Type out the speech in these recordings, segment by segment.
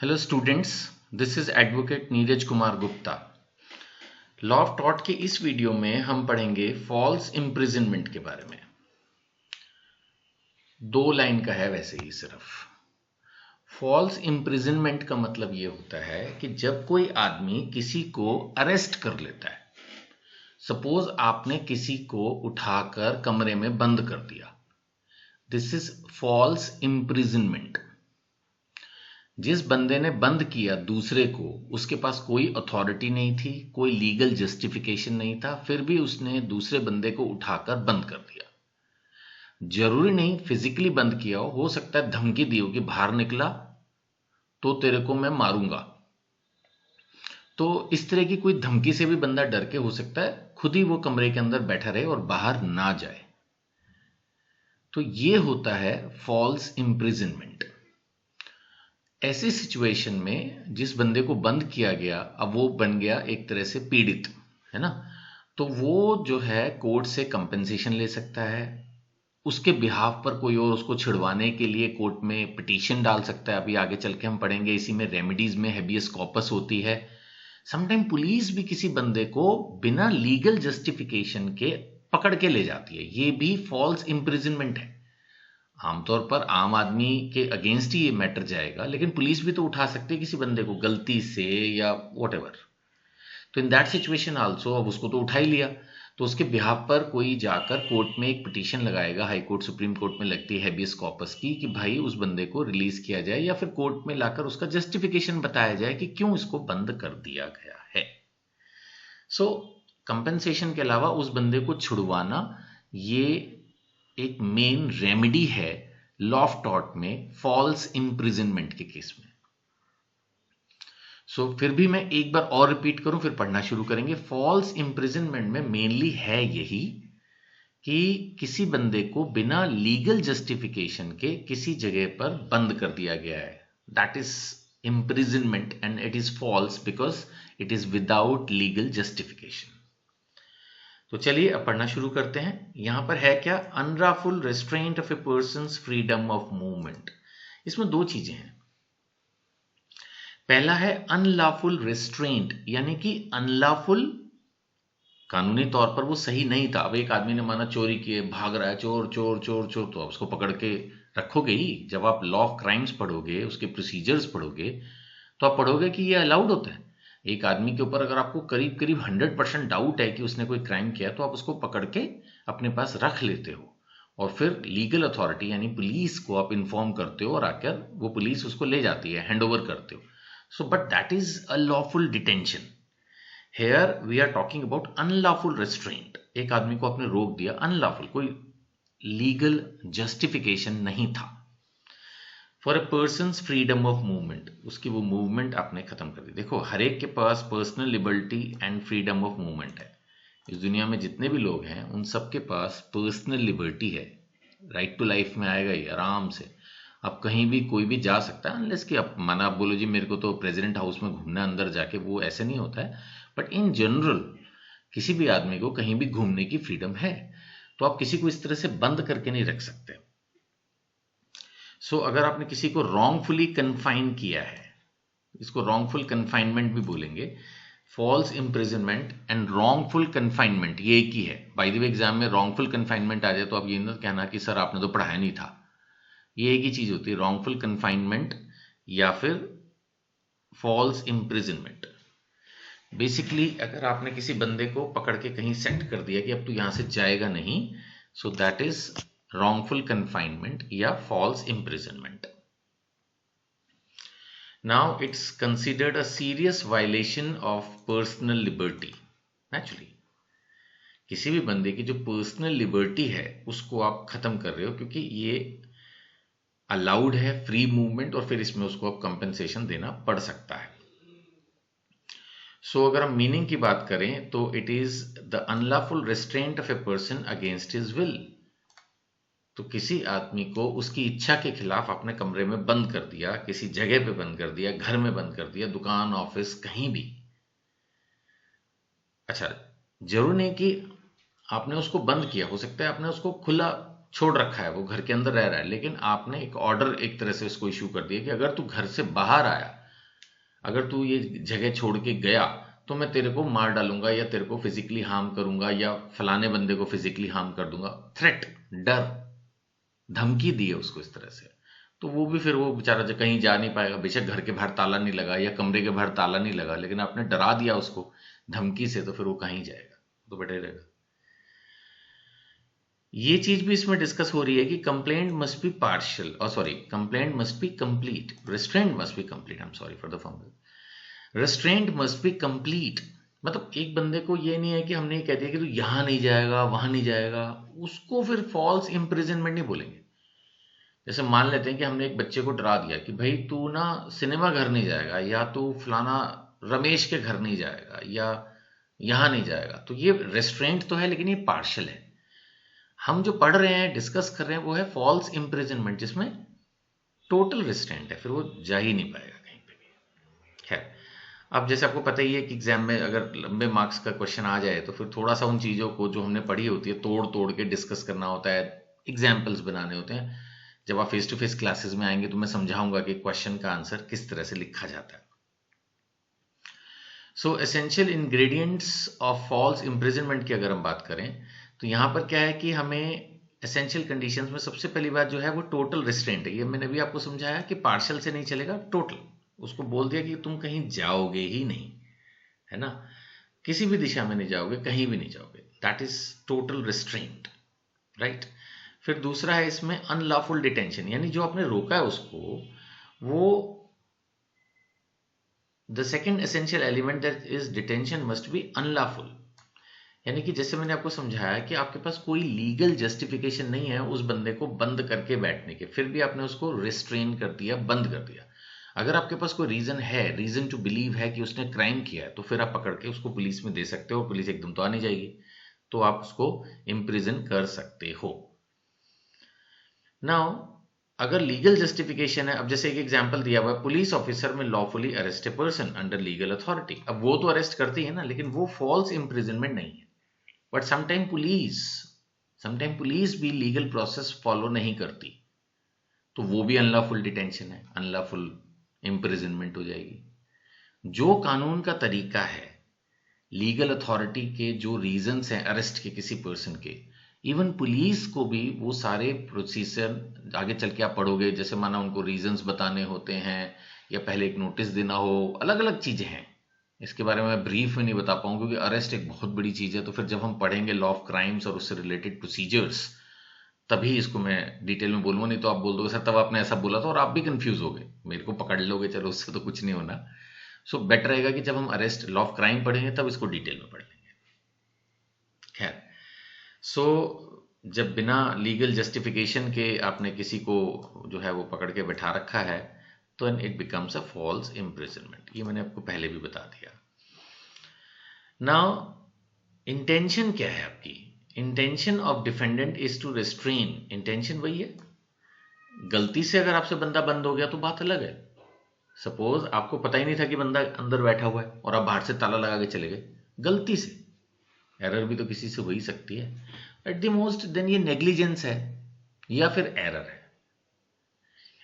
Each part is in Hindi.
Hello students, this is advocate Neeraj Kumar Gupta. Law of tort के इस वीडियो में हम पढ़ेंगे फॉल्स इम्प्रिजनमेंट के बारे में। 2 लाइन का है वैसे ही सिर्फ। फॉल्स इम्प्रिजनमेंट का मतलब ये होता है कि जब कोई आदमी किसी को अरेस्ट कर लेता है। सपोज आपने किसी को उठाकर कमरे में बंद कर दिया, दिस इज फॉल्स इम्प्रिजनमेंट। जिस बंदे ने बंद किया दूसरे को, उसके पास कोई अथॉरिटी नहीं थी, कोई लीगल जस्टिफिकेशन नहीं था, फिर भी उसने दूसरे बंदे को उठाकर बंद कर दिया। जरूरी नहीं फिजिकली बंद किया हो सकता है धमकी दी हो कि बाहर निकला तो तेरे को मैं मारूंगा। तो इस तरह की कोई धमकी से भी बंदा डर के हो सकता है खुद ही वो कमरे के अंदर बैठा रहे और बाहर ना जाए। तो ये होता है फॉल्स इम्प्रिजनमेंट। ऐसी सिचुएशन में जिस बंदे को बंद किया गया, अब वो बन गया एक तरह से पीड़ित, है ना। तो वो जो है कोर्ट से कंपेंसेशन ले सकता है, उसके बिहाफ पर कोई और उसको छिड़वाने के लिए कोर्ट में पिटीशन डाल सकता है। अभी आगे चल के हम पढ़ेंगे, इसी में रेमेडीज में हैबियस कॉर्पस होती है। समटाइम पुलिस भी किसी बंदे को बिना लीगल जस्टिफिकेशन के पकड़ के ले जाती है, ये भी फॉल्स इम्प्रिजनमेंट है। आमतौर पर आम आदमी के अगेंस्ट ही ये मैटर जाएगा, लेकिन पुलिस भी तो उठा सकती है किसी बंदे को गलती से या वॉट। तो इन दैट सिचुएशन आल्सो, अब उसको तो उठा ही लिया, तो उसके बिहाफ पर कोई जाकर कोर्ट में एक पिटीशन लगाएगा। हाई कोर्ट, सुप्रीम कोर्ट में लगती है हैबियस कॉर्पस की कि भाई उस बंदे को रिलीज किया जाए, या फिर कोर्ट में लाकर उसका जस्टिफिकेशन बताया जाए कि क्यों इसको बंद कर दिया गया है। सो कंपेंसेशन के अलावा उस बंदे को छुड़वाना, ये एक मेन रेमेडी है लॉ ऑफ टॉर्ट में फॉल्स इम्प्रिजनमेंट के केस में। फिर भी मैं एक बार और रिपीट करूं, फिर पढ़ना शुरू करेंगे। फॉल्स इम्प्रिजनमेंट में मेनली है यही कि किसी बंदे को बिना लीगल जस्टिफिकेशन के किसी जगह पर बंद कर दिया गया है। That is imprisonment and it is false because it is without legal justification. तो चलिए अब पढ़ना शुरू करते हैं। यहां पर है क्या, unlawful restaurant of A persons freedom of movement. इसमें 2 चीजें हैं। पहला है अनलॉफुल रेस्ट्रेंट, यानी कि अनलॉफुल, कानूनी तौर पर वो सही नहीं था। अब एक आदमी ने माना चोरी किए, भाग रहा है, चोर चोर चोर चोर, तो आप उसको पकड़ के रखोगे ही। जब आप लॉ ऑफ क्राइम्स पढ़ोगे, उसके प्रोसीजर्स पढ़ोगे, तो आप पढ़ोगे कि ये अलाउड होता है। एक आदमी के ऊपर अगर आपको करीब करीब 100% डाउट है कि उसने कोई क्राइम किया, तो आप उसको पकड़ के अपने पास रख लेते हो और फिर लीगल अथॉरिटी यानी पुलिस को आप इन्फॉर्म करते हो और आकर वो पुलिस उसको ले जाती है, हैंड ओवर करते हो। So but that is a lawful detention. Here we are talking about unlawful restraint. एक आदमी को आपने रोक दिया, अनलॉफुल, कोई लीगल जस्टिफिकेशन नहीं था। For a persons freedom of movement, उसकी वो मूवमेंट आपने खत्म कर दी। देखो, हर एक के पास personal liberty and freedom of movement है। इस दुनिया में जितने भी लोग हैं उन सबके पास पर्सनल लिबर्टी है। राइट टू लाइफ में आएगा ही आराम से। अब कहीं भी कोई भी जा सकता है, अनलेस कि आप माना आप बोलो जी मेरे को तो प्रेसिडेंट हाउस में घूमना अंदर जाके, वो ऐसे नहीं होता है। बट इन जनरल किसी भी आदमी को कहीं भी घूमने की फ्रीडम है। तो आप किसी को इस तरह से बंद करके नहीं रख सकते। अगर आपने किसी को रॉन्गफुली कन्फाइन किया है, इसको रॉन्गफुल कन्फाइनमेंट भी बोलेंगे। False imprisonment and wrongful confinement ये एक ही है। बाय द वे, एग्जाम में रॉन्गफुल कन्फाइनमेंट आ जाए तो आप ये ना कहना कि सर आपने तो पढ़ाया नहीं था। ये एक ही चीज होती है, रॉन्गफुल कन्फाइनमेंट या फिर फॉल्स इम्प्रिजनमेंट। बेसिकली अगर आपने किसी बंदे को पकड़ के कहीं सेट कर दिया कि अब तू यहां से जाएगा नहीं, so that is wrongful confinement या false imprisonment. Now it's considered a serious violation of personal liberty. Naturally, किसी भी बंदे की जो पर्सनल लिबर्टी है उसको आप खत्म कर रहे हो, क्योंकि ये अलाउड है फ्री मूवमेंट, और फिर इसमें उसको आप कंपेंसेशन देना पड़ सकता है। अगर हम मीनिंग की बात करें तो it is the unlawful restaurant of a person against his will. तो किसी आदमी को उसकी इच्छा के खिलाफ अपने कमरे में बंद कर दिया, किसी जगह पे बंद कर दिया, घर में बंद कर दिया, दुकान, ऑफिस, कहीं भी। अच्छा, जरूर नहीं कि आपने उसको बंद किया, हो सकता है आपने उसको खुला छोड़ रखा है, वो घर के अंदर रह रहा है, लेकिन आपने एक ऑर्डर एक तरह से उसको इशू कर दिया कि अगर तू घर से बाहर आया अगर तू ये जगह छोड़ के गया तो मैं तेरे को मार डालूंगा या तेरे को फिजिकली हार्म करूंगा या फलाने बंदे को फिजिकली हार्म कर दूंगा। थ्रेट, डर, धमकी दी है उसको इस तरह से। तो वो भी फिर वो बेचारा जो कहीं जा नहीं पाएगा, बेशक घर के बाहर ताला नहीं लगा या कमरे के बाहर ताला नहीं लगा, लेकिन आपने डरा दिया उसको धमकी से, तो फिर वो कहीं जाएगा, तो बैठे रहेगा। ये चीज भी इसमें डिस्कस हो रही है कि कंप्लेंट मस्ट बी पार्शियल, और sorry, complaint must be complete, restraint must be complete, I am sorry for the fumble. Restraint must be complete, मतलब एक बंदे को ये नहीं है कि हमने ये कह दिया कि तू यहां नहीं जाएगा वहां नहीं जाएगा, उसको फिर फॉल्स इंप्रिजनमेंट नहीं बोलेंगे। जैसे मान लेते हैं कि हमने एक बच्चे को डरा दिया कि भाई तू ना सिनेमा घर नहीं जाएगा, या तू फलाना रमेश के घर नहीं जाएगा, या यहां नहीं जाएगा, तो ये रेस्ट्रेंट तो है लेकिन ये पार्शियल है। हम जो पढ़ रहे हैं, डिस्कस कर रहे हैं, वो है फॉल्स इंप्रिजनमेंट, जिसमें टोटल रिस्ट्रेंट है, फिर वो जा ही नहीं पाएगा कहीं पे भी। खैर, अब जैसे आपको पता ही है कि एग्जाम में अगर लंबे मार्क्स का क्वेश्चन आ जाए तो फिर थोड़ा सा उन चीज़ों को जो हमने पढ़ी होती है तोड़ तोड़ के डिस्कस करना होता है, एग्जाम्पल्स बनाने होते हैं। जब आप फेस टू फेस क्लासेस में आएंगे तो मैं समझाऊंगा कि क्वेश्चन का आंसर किस तरह से लिखा जाता है। So essential ingredients of false imprisonment की अगर हम बात करें तो यहाँ पर क्या है कि हमें एसेंशियल कंडीशंस में सबसे पहली बात जो है वो टोटल रिस्ट्रेंट है। ये मैंने भी आपको समझाया कि पार्शियल से नहीं चलेगा, टोटल। उसको बोल दिया कि तुम कहीं जाओगे ही नहीं, है ना, किसी भी दिशा में नहीं जाओगे, कहीं भी नहीं जाओगे, that is total restraint, right. फिर दूसरा है इसमें अनलॉफुल डिटेंशन, यानी जो आपने रोका है उसको, वो the second essential element that is detention must be unlawful, यानी कि जैसे मैंने आपको समझाया कि आपके पास कोई लीगल जस्टिफिकेशन नहीं है उस बंदे को बंद करके बैठने के, फिर भी आपने उसको रिस्ट्रेन कर दिया, बंद कर दिया। अगर आपके पास कोई रीजन है, रीजन टू बिलीव है कि उसने क्राइम किया है, तो फिर आप पकड़ के उसको पुलिस में दे सकते हो, पुलिस एकदम तो आ नहीं जाएगी, तो आप उसको इम्प्रिजन कर सकते हो। नाउ अगर लीगल जस्टिफिकेशन है, अब जैसे एक एग्जांपल दिया हुआ है, पुलिस ऑफिसर में lawfully arrest a person under legal authority, अब वो तो अरेस्ट करती है ना, लेकिन वो फॉल्स इम्प्रिजनमेंट नहीं है। बट समटाइम पुलिस भी लीगल प्रोसेस फॉलो नहीं करती, तो वो भी अनलॉफुल डिटेंशन है, अनलॉफुल इम्प्रिजनमेंट हो जाएगी। जो कानून का तरीका है, लीगल अथॉरिटी के जो रीजंस हैं अरेस्ट के किसी पर्सन के, इवन पुलिस को भी वो सारे प्रोसीजर आगे चल के आप पढ़ोगे, जैसे माना उनको रीजंस बताने होते हैं या पहले एक नोटिस देना हो, अलग अलग चीजें हैं। इसके बारे में मैं ब्रीफ में नहीं बता पाऊँ क्योंकि अरेस्ट एक बहुत बड़ी चीज है, तो फिर जब हम पढ़ेंगे लॉ ऑफ क्राइम्स और उससे रिलेटेड प्रोसीजर्स, तभी इसको मैं डिटेल में बोलूंगा, नहीं तो आप बोल दोगे सर तब आपने ऐसा बोला था, और आप भी कंफ्यूज हो गए, मेरे को पकड़ लोगे, चलो उससे तो कुछ नहीं होना। सो बेटर रहेगा कि जब हम अरेस्ट लॉ ऑफ क्राइम पढ़ेंगे तब इसको डिटेल में पढ़ लेंगे। खैर, सो जब बिना लीगल जस्टिफिकेशन के आपने किसी को जो है वो पकड़ के बैठा रखा है, तो it becomes a false imprisonment. ये मैंने आपको पहले भी बता दिया। नाउ इंटेंशन क्या है आपकी? Intention of defendant is to restrain, intention वही है। गलती से अगर आपसे बंदा बंद हो गया तो बात अलग है। सपोज आपको पता ही नहीं था कि बंदा अंदर बैठा हुआ है और आप बाहर से ताला लगा के चले गए, गलती से, एरर भी तो किसी से हो ही सकती है, एट द मोस्ट देन ये नेग्लिजेंस है या फिर एरर है।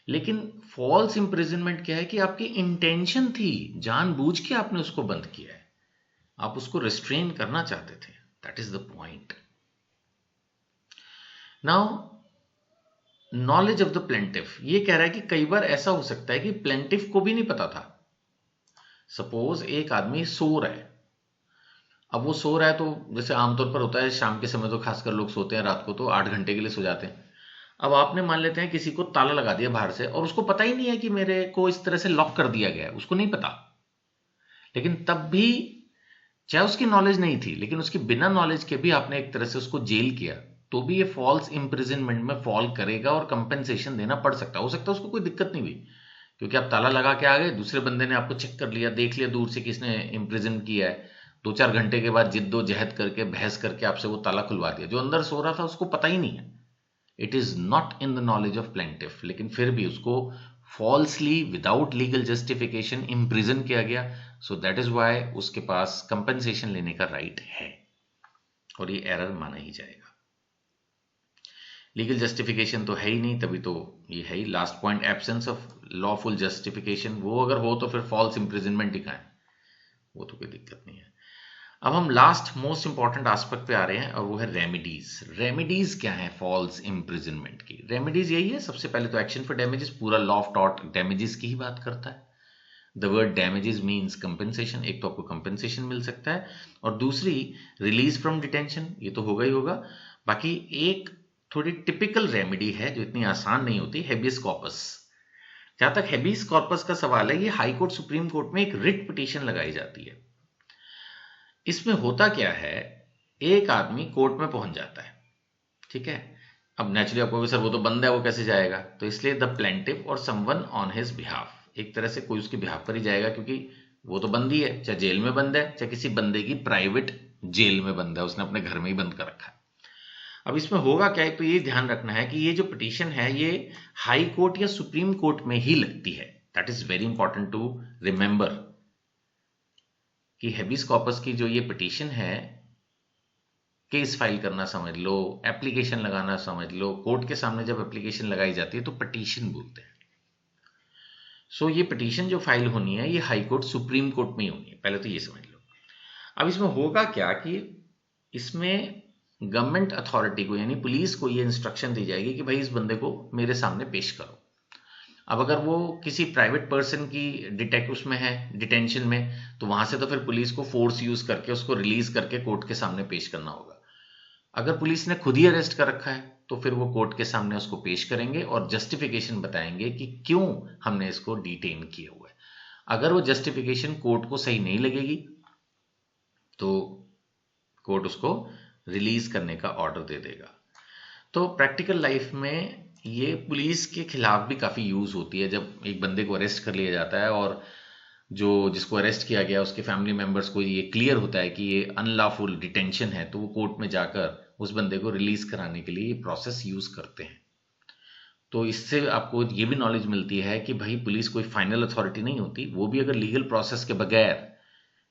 लेकिन फॉल्स इंप्रिजनमेंट क्या है कि आपकी इंटेंशन थी, जानबूझ के आपने उसको बंद किया है, आप उसको रिस्ट्रेन करना चाहते थे, that is the point. Now knowledge of the plaintiff, ये कह रहा है कि कई बार ऐसा हो सकता है कि प्लेंटिफ को भी नहीं पता था। सपोज एक आदमी सो रहा है, अब वो सो रहा है तो जैसे आमतौर पर होता है शाम के समय तो खासकर लोग सोते हैं रात को, तो 8 घंटे के लिए सो जाते हैं। अब आपने मान लेते हैं किसी को ताला लगा दिया बाहर से और उसको पता ही नहीं है कि मेरे को इस तरह से लॉक कर दिया गया है, उसको नहीं पता, लेकिन तब भी चाहे उसकी नॉलेज नहीं थी, लेकिन उसकी बिना नॉलेज के भी आपने एक तरह से उसको जेल किया, तो भी ये फॉल्स इंप्रिजनमेंट में फॉल करेगा और कंपेंसेशन देना पड़ सकता है। हो सकता है उसको कोई दिक्कत नहीं हुई क्योंकि आप ताला लगा के आ गए, दूसरे बंदे ने आपको चेक कर लिया, देख लिया दूर से कि इसने इंप्रिजन किया है, 2-4 घंटे के बाद जिद्दोजहद करके बहस करके आपसे वो ताला खुलवा दिया। जो अंदर सो रहा था उसको पता ही नहीं है, it is not in the knowledge of plaintiff, लेकिन फिर भी उसको फॉल्सली विदाउट लीगल जस्टिफिकेशन इंप्रिजन किया गया। सो दैट इज वाई उसके पास कंपेंसेशन लेने का राइट है और ये एरर माना ही जाएगा। लीगल जस्टिफिकेशन तो है ही नहीं, तभी तो ये है ही last point, absence of lawful justification. वो अगर हो तो फिर फॉल्स इंप्रिजनमेंट ही का है, वो तो कोई दिक्कत नहीं है। अब हम लास्ट मोस्ट इंपॉर्टेंट एस्पेक्ट पे आ रहे हैं और वो है रेमेडीज। रेमेडीज क्या है फॉल्स इंप्रिजनमेंट की? रेमेडीज यही है, सबसे पहले तो एक्शन फॉर डैमेजेस, पूरा लॉ ऑफ टॉर्ट डैमेजेस की ही बात करता है। The word damages means compensation, एक तो आपको कंपेंसेशन मिल सकता है और दूसरी रिलीज फ्रॉम डिटेंशन, ये तो होगा ही होगा। बाकी एक थोड़ी टिपिकल रेमेडी है जो इतनी आसान नहीं होती, हेबियस कॉर्पस। जहां तक हेबियस कॉर्पस का सवाल है, ये हाई कोर्ट सुप्रीम कोर्ट में एक रिट पिटीशन लगाई जाती है। इसमें होता क्या है, एक आदमी कोर्ट में पहुंच जाता है, ठीक है। अब नेचुरली आपको सर वो तो बंद है, वो कैसे जाएगा? तो इसलिए द प्लेंटिव और समवन ऑन हिज बिहाफ, एक तरह से कोई उसके बिहाफ पर ही जाएगा, क्योंकि वो तो बंदी है, चाहे जेल में बंद है, चाहे किसी बंदे की प्राइवेट जेल में बंद है, उसने अपने घर में ही बंद कर रखा है। अब इसमें होगा क्या है, तो ये ध्यान रखना है कि ये जो पिटीशन है ये हाई कोर्ट या सुप्रीम कोर्ट में ही लगती है। That is very important to remember कि हेबियस कॉर्पस की जो ये पिटीशन है, केस फाइल करना समझ लो, एप्लीकेशन लगाना समझ लो, कोर्ट के सामने जब एप्लीकेशन लगाई जाती है तो पिटीशन बोलते हैं। सो ये पिटीशन जो फाइल होनी है ये हाई कोर्ट सुप्रीम कोर्ट में ही होनी है, पहले तो ये समझ लो। अब इसमें होगा क्या कि इसमें गवर्नमेंट अथॉरिटी को यानी पुलिस को ये इंस्ट्रक्शन दी जाएगी कि भाई इस बंदे को मेरे सामने पेश करो। अब अगर वो किसी प्राइवेट पर्सन की डिटेक्ट उसमें है, डिटेंशन में, तो वहां से तो फिर पुलिस को फोर्स यूज करके उसको रिलीज करके कोर्ट के सामने पेश करना होगा। अगर पुलिस ने खुद ही अरेस्ट कर रखा है तो फिर वो कोर्ट के सामने उसको पेश करेंगे और जस्टिफिकेशन बताएंगे कि क्यों हमने इसको डिटेन किया हुआ है। अगर वो जस्टिफिकेशन कोर्ट को सही नहीं लगेगी तो कोर्ट उसको रिलीज करने का ऑर्डर दे देगा। तो प्रैक्टिकल लाइफ में ये पुलिस के खिलाफ भी काफ़ी यूज़ होती है। जब एक बंदे को अरेस्ट कर लिया जाता है और जो जिसको अरेस्ट किया गया उसके फैमिली मेंबर्स को ये क्लियर होता है कि ये अनलॉफुल डिटेंशन है, तो वो कोर्ट में जाकर उस बंदे को रिलीज कराने के लिए ये प्रोसेस यूज़ करते हैं। तो इससे आपको ये भी नॉलेज मिलती है कि भाई पुलिस कोई फाइनल अथॉरिटी नहीं होती, वो भी अगर लीगल प्रोसेस के बगैर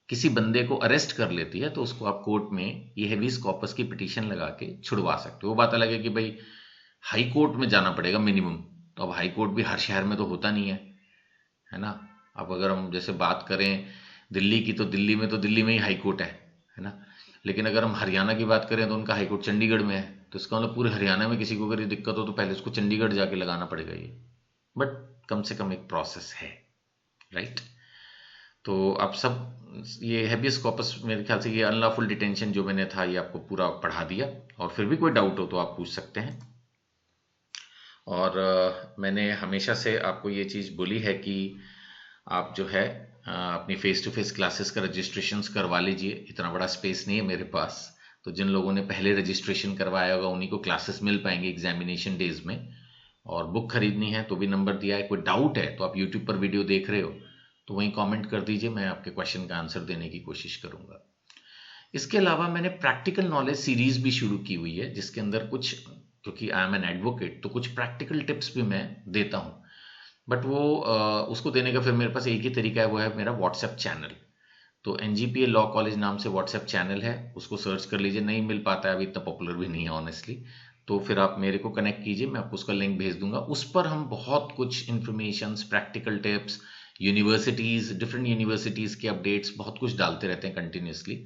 किसी बंदे को अरेस्ट कर लेती है तो उसको आप कोर्ट में ये हेबियस कॉर्पस की पिटीशन लगा के छुड़वा सकते हो। वो बात अलग है कि भाई हाई कोर्ट में जाना पड़ेगा मिनिमम, तो अब हाई कोर्ट भी हर शहर में तो होता नहीं है ना। अब अगर हम जैसे बात करें दिल्ली की, तो दिल्ली में ही हाई कोर्ट है ना। लेकिन अगर हम हरियाणा की बात करें तो उनका हाई कोर्ट चंडीगढ़ में है, तो इसका मतलब पूरे हरियाणा में किसी को अगर ये दिक्कत हो तो पहले उसको चंडीगढ़ जाके लगाना पड़ेगा ये। बट कम से कम एक प्रोसेस है, राइट। तो आप सब ये हेबियस कॉर्पस मेरे ख्याल से ये अनलॉफुल डिटेंशन जो मैंने था ये आपको पूरा पढ़ा दिया, और फिर भी कोई डाउट हो तो आप पूछ सकते हैं। और मैंने हमेशा से आपको ये चीज़ बोली है कि आप जो है अपनी फेस टू फेस क्लासेस का रजिस्ट्रेशंस करवा लीजिए। इतना बड़ा स्पेस नहीं है मेरे पास, तो जिन लोगों ने पहले रजिस्ट्रेशन करवाया होगा उन्हीं को क्लासेस मिल पाएंगे एग्जामिनेशन डेज में। और बुक खरीदनी है तो भी नंबर दिया है। कोई डाउट है तो आप यूट्यूब पर वीडियो देख रहे हो तो वहीं कमेंट कर दीजिए, मैं आपके क्वेश्चन का आंसर देने की कोशिश करूंगा। इसके अलावा मैंने प्रैक्टिकल नॉलेज सीरीज भी शुरू की हुई है जिसके अंदर कुछ, क्योंकि आई एम एन एडवोकेट तो कुछ प्रैक्टिकल टिप्स भी मैं देता हूँ। बट वो उसको देने का फिर मेरे पास एक ही तरीका है, वो है मेरा व्हाट्सएप चैनल। तो NGPA लॉ कॉलेज नाम से व्हाट्सएप चैनल है, उसको सर्च कर लीजिए। नहीं मिल पाता है अभी, इतना पॉपुलर भी नहीं है ऑनेस्टली, तो फिर आप मेरे को कनेक्ट कीजिए, मैं आपको उसका लिंक भेज दूंगा। उस पर हम बहुत कुछ information, practical tips, universities, different universities के अपडेट्स बहुत कुछ डालते रहते हैं कंटिन्यूसली।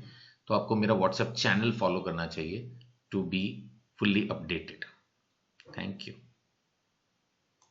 तो आपको मेरा व्हाट्सएप चैनल फॉलो करना चाहिए to be fully updated. Thank you.